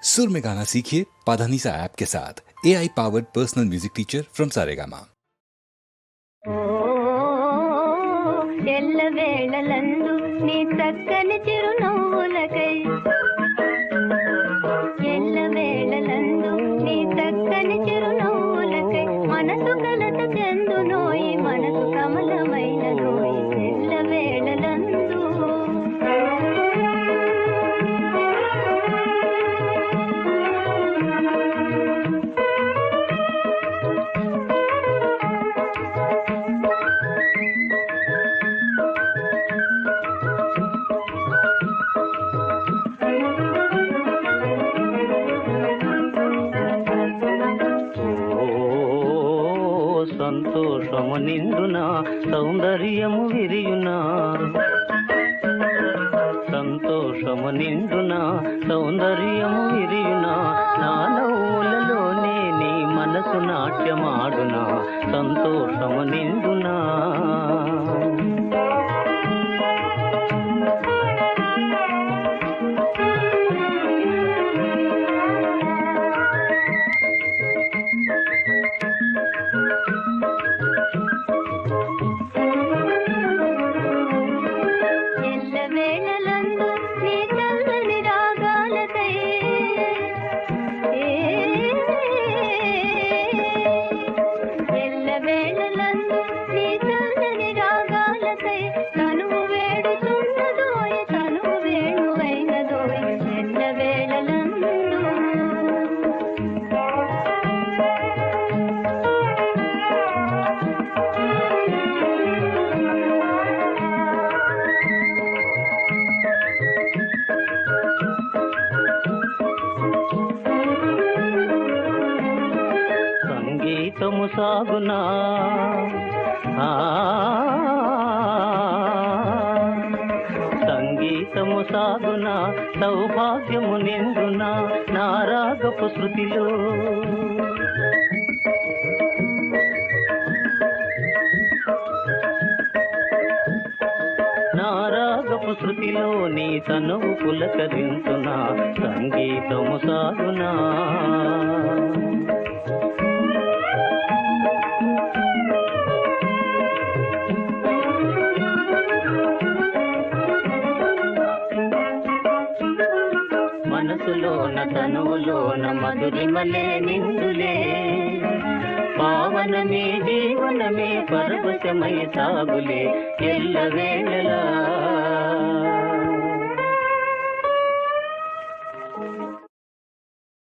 सुर में गाना सीखिए पाधानीसा ऐप के साथ। AI powered personal music teacher from Saregama. ఎల్లవేళలందు నీ చక్కని చిరునవ్వులకై ఎల్లవేళలందు నీ చక్కని చిరునవ్వులకై మనసు కలత చెందునోయి మనసు కమలమైనదోయి ఎల్లవేళలందు సంతోషము నిండునా సౌందర్యము విరియునా సంతోషము నిండునా సౌందర్యము విరియునా నా నవ్వులలోనే నీ మనసు నాట్యమాడునా సంతోషము నిండునా సంగీతము సాగునా సంగీతము సాగునా సౌభాగ్యము నిండునా నా రాగపు శృతిలో నా రాగపు శృతిలో నీ తనువు పులకరించునా సంగీతము సాగునా మనసులోన తనువులోన మధురిమలే నిందులే పావనమే జీవనమే పరవశమై సాగులే ఎల్లవేళలా